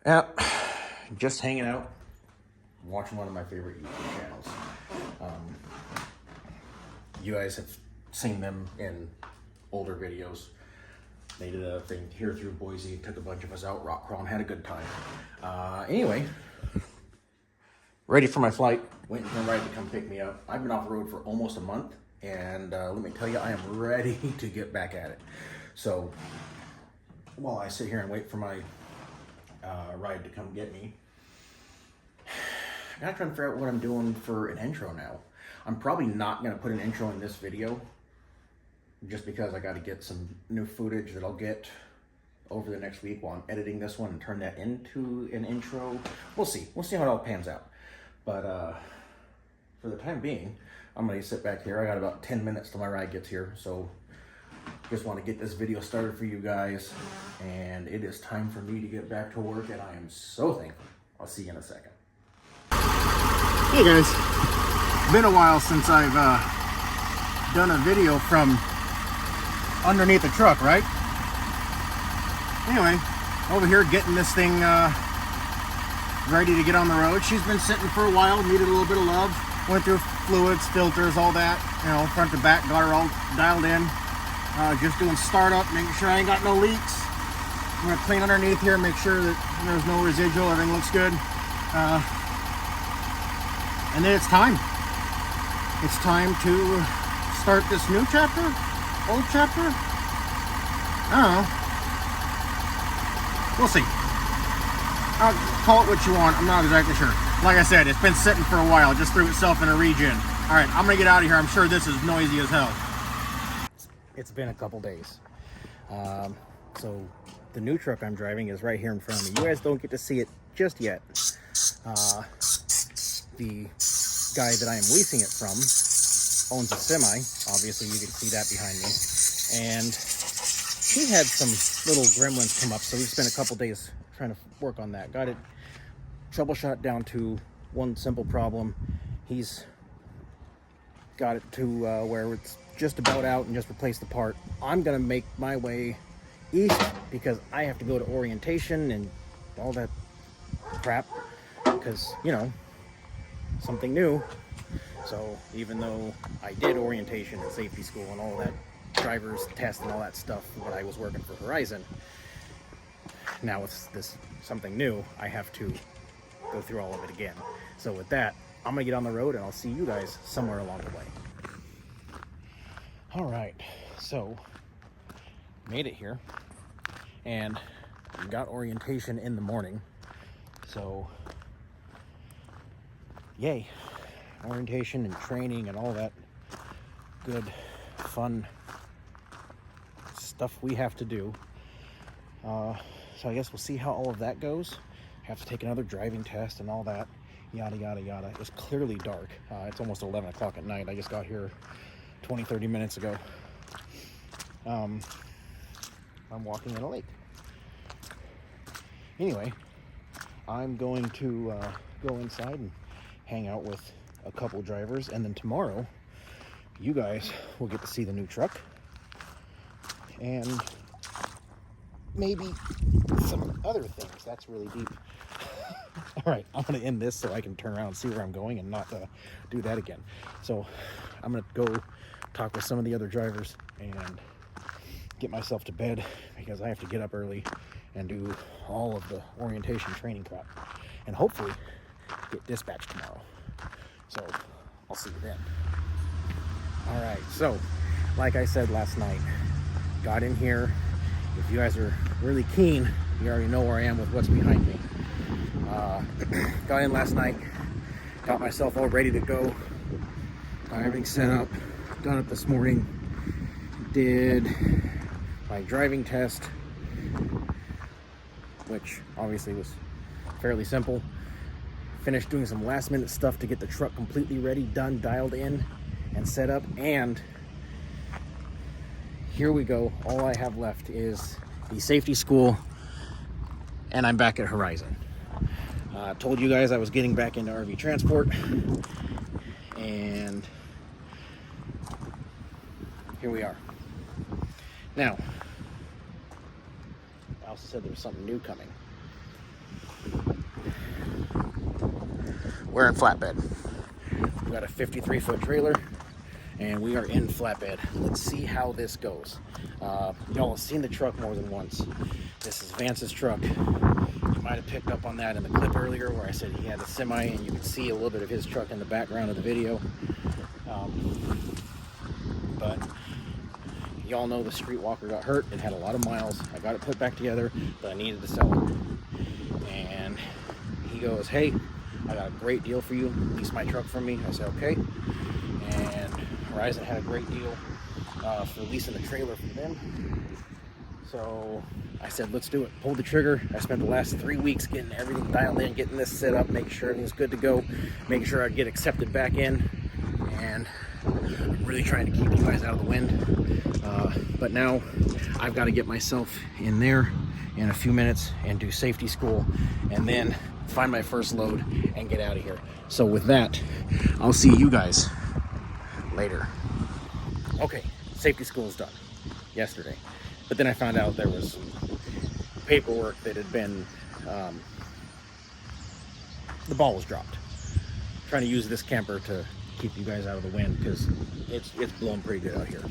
Yeah, just hanging out, watching one of my favorite YouTube channels. You guys have seen them in older videos. They did a thing here through Boise, took a bunch of us out rock crawling, had a good time. Anyway, ready for my flight, waiting for a ride to come pick me up. I've been off the road for almost a month, and let me tell you, I am ready to get back at it. So while I sit here and wait for my ride to come get me, I gotta try to figure out what I'm doing for an intro now. I'm probably not gonna put an intro in this video just because I gotta get some new footage that I'll get over the next week while I'm editing this one and turn that into an intro. We'll see how it all pans out. But for the time being, I'm gonna sit back here. I got about 10 minutes till my ride gets here, so just want to get this video started for you guys, and it is time for me to get back to work, and I am so thankful. I'll see you in a second. Hey guys, been a while since I've done a video from underneath the truck, right? Anyway, over here getting this thing ready to get on the road. She's been sitting for a while, needed a little bit of love. Went through fluids, filters, all that, you know, front to back, got her all dialed in. Just doing startup, making sure I ain't got no leaks. I'm gonna clean underneath here, make sure that there's no residual, everything looks good. And then it's time. It's time to start this new chapter, old chapter. I don't know. We'll see. I'll call it what you want. I'm not exactly sure. Like I said, it's been sitting for a while. It just threw itself in a regen. All right, I'm gonna get out of here. I'm sure this is noisy as hell. It's been a couple days. So the new truck I'm driving is right here in front of me. You guys don't get to see it just yet. The guy that I am leasing it from owns a semi. Obviously, you can see that behind me. And he had some little gremlins come up, so we spent a couple days trying to work on that. Got it troubleshot down to one simple problem. He's got it to where it's just about out and just replace the part. I'm gonna make my way east because I have to go to orientation and all that crap because, you know, something new. So even though I did orientation and safety school and all that driver's test and all that stuff when I was working for Horizon, now with this something new, I have to go through all of it again. So with that, I'm gonna get on the road and I'll see you guys somewhere along the way. All right, so made it here and got orientation in the morning. So yay, orientation and training and all that good fun stuff we have to do. So I guess we'll see how all of that goes. Have to take another driving test and all that, yada yada yada. It's clearly dark. It's almost 11 o'clock at night. I just got here 20-30 minutes ago. I'm walking in a lake. Anyway, I'm going to go inside and hang out with a couple drivers, and then tomorrow you guys will get to see the new truck and maybe some other things. That's really deep. All right, I'm gonna end this so I can turn around and see where I'm going and not do that again. So I'm gonna go talk with some of the other drivers and get myself to bed because I have to get up early and do all of the orientation training crap and hopefully get dispatched tomorrow. So I'll see you then. All right, so like I said last night, got in here. If you guys are really keen, you already know where I am with what's behind me. Got in last night, got myself all ready to go, got everything set up, done it this morning, did my driving test, which obviously was fairly simple. Finished doing some last minute stuff to get the truck completely ready, done, dialed in, and set up, and here we go. All I have left is the safety school, and I'm back at Horizon. I told you guys I was getting back into RV transport, and here we are. Now, I also said there was something new coming. we're in flatbed. We've got a 53-foot trailer, and we are in flatbed. Let's see how this goes. Y'all have seen the truck more than once. This is Vance's truck. You might have picked up on that in the clip earlier where I said he had a semi, and you can see a little bit of his truck in the background of the video. But y'all know the Streetwalker got hurt. It had a lot of miles. I got it put back together, but I needed to sell it. And he goes, hey, I got a great deal for you. Lease my truck from me. I said, okay. And Horizon had a great deal for leasing the trailer from them. So I said, let's do it. Pulled the trigger. I spent the last 3 weeks getting everything dialed in, getting this set up, making sure everything's good to go, making sure I get accepted back in. And I'm really trying to keep you guys out of the wind. But now I've got to get myself in there in a few minutes and do safety school, and then find my first load and get out of here. So with that, I'll see you guys later. Okay, safety school is done yesterday, but then I found out there was paperwork that had been, the ball was dropped. I'm trying to use this camper to keep you guys out of the wind because it's blowing pretty good out here.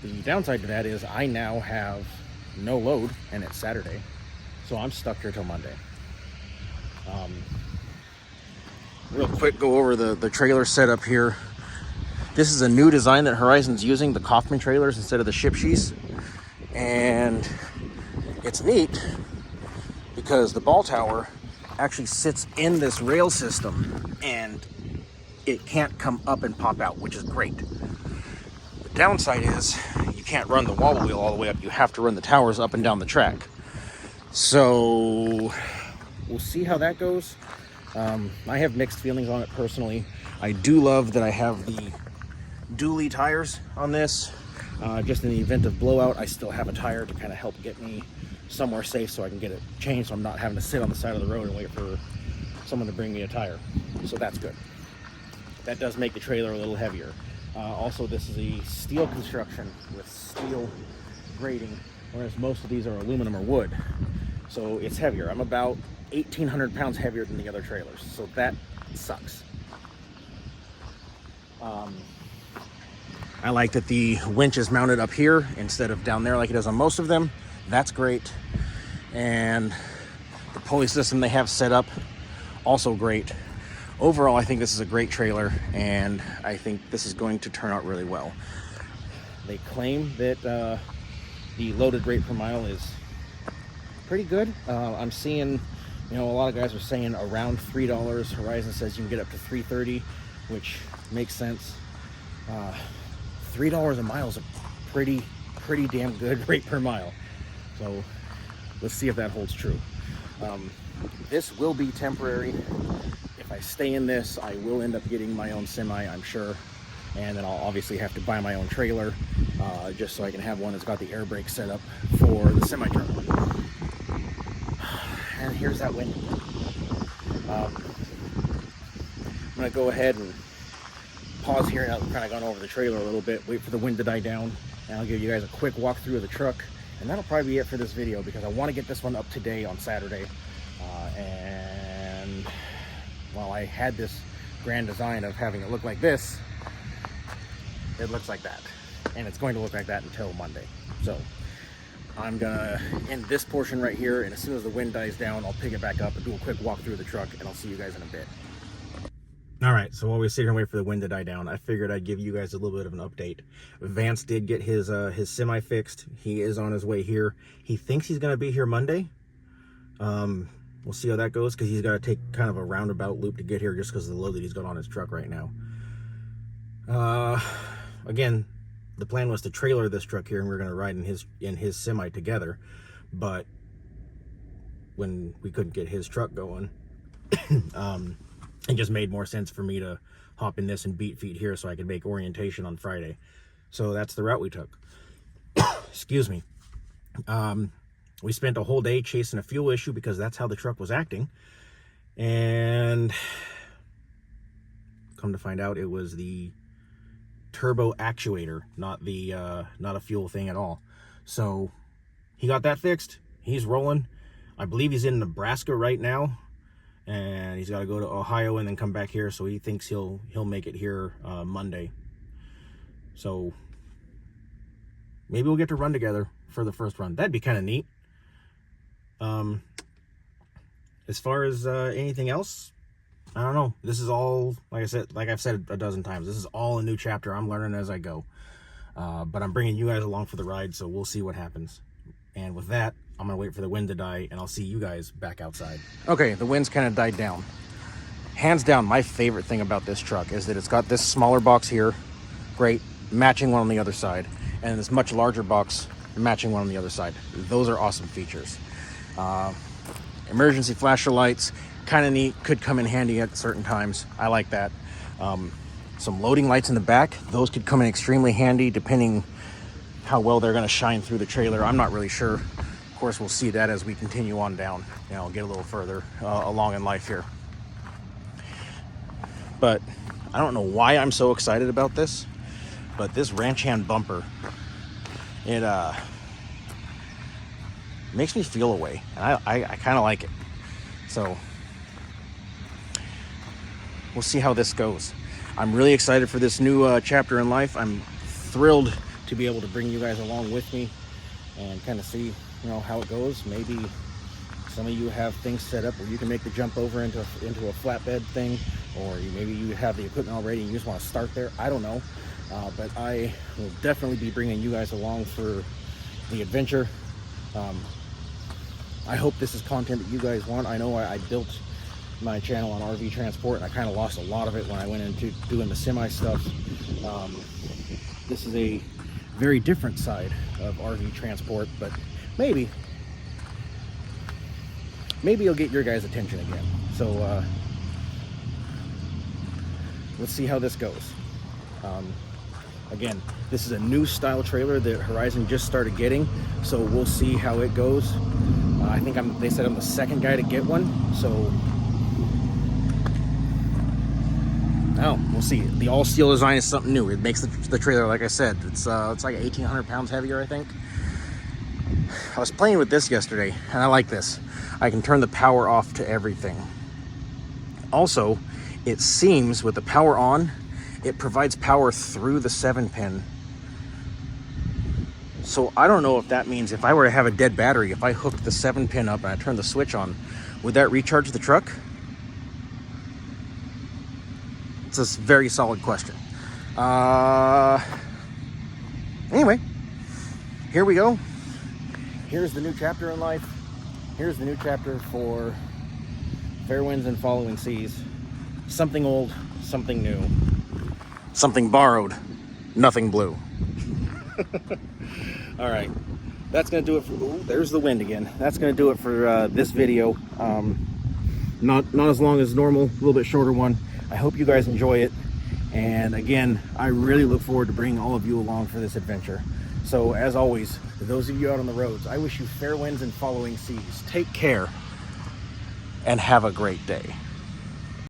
The downside to that is I now have no load, and it's Saturday, so I'm stuck here till Monday. Real quick, go over the trailer setup here. This is a new design that Horizon's using, the Kaufman trailers instead of the ship sheets. And it's neat because the ball tower actually sits in this rail system and it can't come up and pop out, which is great. The downside is you can't run the wobble wheel all the way up. You have to run the towers up and down the track. So we'll see how that goes. I have mixed feelings on it personally. I do love that I have the dually tires on this. Just in the event of blowout, I still have a tire to kind of help get me somewhere safe so I can get it changed, so I'm not having to sit on the side of the road and wait for someone to bring me a tire. So that's good. That does make the trailer a little heavier. Also, this is a steel construction with steel grating, whereas most of these are aluminum or wood. So it's heavier. I'm about 1,800 pounds heavier than the other trailers, so that sucks. I like that the winch is mounted up here instead of down there like it is on most of them. That's great. And the pulley system they have set up, also great. Overall, I think this is a great trailer, and I think this is going to turn out really well. They claim that the loaded rate per mile is pretty good. I'm seeing, a lot of guys are saying around $3. Horizon says you can get up to $3.30, which makes sense. $3 a mile is a pretty damn good rate per mile. So let's see if that holds true. This will be temporary. If I stay in this, I will end up getting my own semi, I'm sure. And then I'll obviously have to buy my own trailer, just so I can have one that's got the air brake set up for the semi truck. And here's that wind. I'm gonna go ahead and pause here. Now I've kind of gone over the trailer a little bit, wait for the wind to die down, and I'll give you guys a quick walkthrough of the truck. And that'll probably be it for this video because I want to get this one up today on Saturday. And while I had this grand design of having it look like this, it looks like that. And it's going to look like that until Monday. So I'm gonna end this portion right here, and as soon as the wind dies down, I'll pick it back up and do a quick walkthrough of the truck, and I'll see you guys in a bit. All right, so while we sit here and wait for the wind to die down, I figured I'd give you guys a little bit of an update. Vance did get his semi fixed. He is on his way here. He thinks he's gonna be here Monday. We'll see how that goes because he's got to take kind of a roundabout loop to get here just because of the load that he's got on his truck right now. Again, the plan was to trailer this truck here and we're gonna ride in his semi together, but when we couldn't get his truck going, it just made more sense for me to hop in this and beat feet here so I could make orientation on Friday. So that's the route we took. Excuse me. We spent a whole day chasing a fuel issue because that's how the truck was acting. And come to find out it was the turbo actuator, not a fuel thing at all. So he got that fixed. he's rolling. I believe he's in Nebraska right now, and he's got to go to Ohio and then come back here. So he thinks he'll make it here Monday. So maybe we'll get to run together for the first run. That'd be kind of neat. As far as anything else, I don't know. This is all, like I've said a dozen times, this is all a new chapter. I'm learning as I go. But I'm bringing you guys along for the ride, so we'll see what happens. And with that, I'm going to wait for the wind to die, and I'll see you guys back outside. Okay, the wind's kind of died down. Hands down, my favorite thing about this truck is that it's got this smaller box here, great, matching one on the other side, and this much larger box matching one on the other side. Those are awesome features. Emergency flasher lights, kind of neat, could come in handy at certain times. I like that. Some loading lights in the back, those could come in extremely handy depending how well they're going to shine through the trailer. I'm not really sure. Of course, we'll see that as we continue on down, get a little further along in life here. But I don't know why I'm so excited about this, but this ranch hand bumper, it makes me feel a way, and I kind of like it. So we'll see how this goes. I'm really excited for this new chapter in life. I'm thrilled to be able to bring you guys along with me and kind of see how it goes. Maybe some of you have things set up where you can make the jump over into a flatbed thing, or maybe you have the equipment already and you just want to start there. I don't know, but I will definitely be bringing you guys along for the adventure. I hope this is content that you guys want. I know I built my channel on RV transport, and I kind of lost a lot of it when I went into doing the semi stuff. This is a very different side of RV transport, but maybe you'll get your guys' attention again. So let's see how this goes. Again, this is a new style trailer that Horizon just started getting, so we'll see how it goes. I think they said I'm the second guy to get one, so we'll see. The all steel design is something new. It makes the trailer, like I said, it's like 1,800 pounds heavier, I think. I was playing with this yesterday, and I like this. I can turn the power off to everything. Also, it seems with the power on, it provides power through the 7-pin. So I don't know if that means if I were to have a dead battery, if I hooked the 7-pin up and I turned the switch on, would that recharge the truck? It's a very solid question. Anyway, here we go. Here's the new chapter in life. Here's the new chapter for fair winds and following seas. Something old, something new. Something borrowed, nothing blue. All right, that's gonna do it for, there's the wind again. That's gonna do it for this video. Not as long as normal, a little bit shorter one. I hope you guys enjoy it. And again, I really look forward to bringing all of you along for this adventure. So as always, for those of you out on the roads, I wish you fair winds and following seas. Take care and have a great day.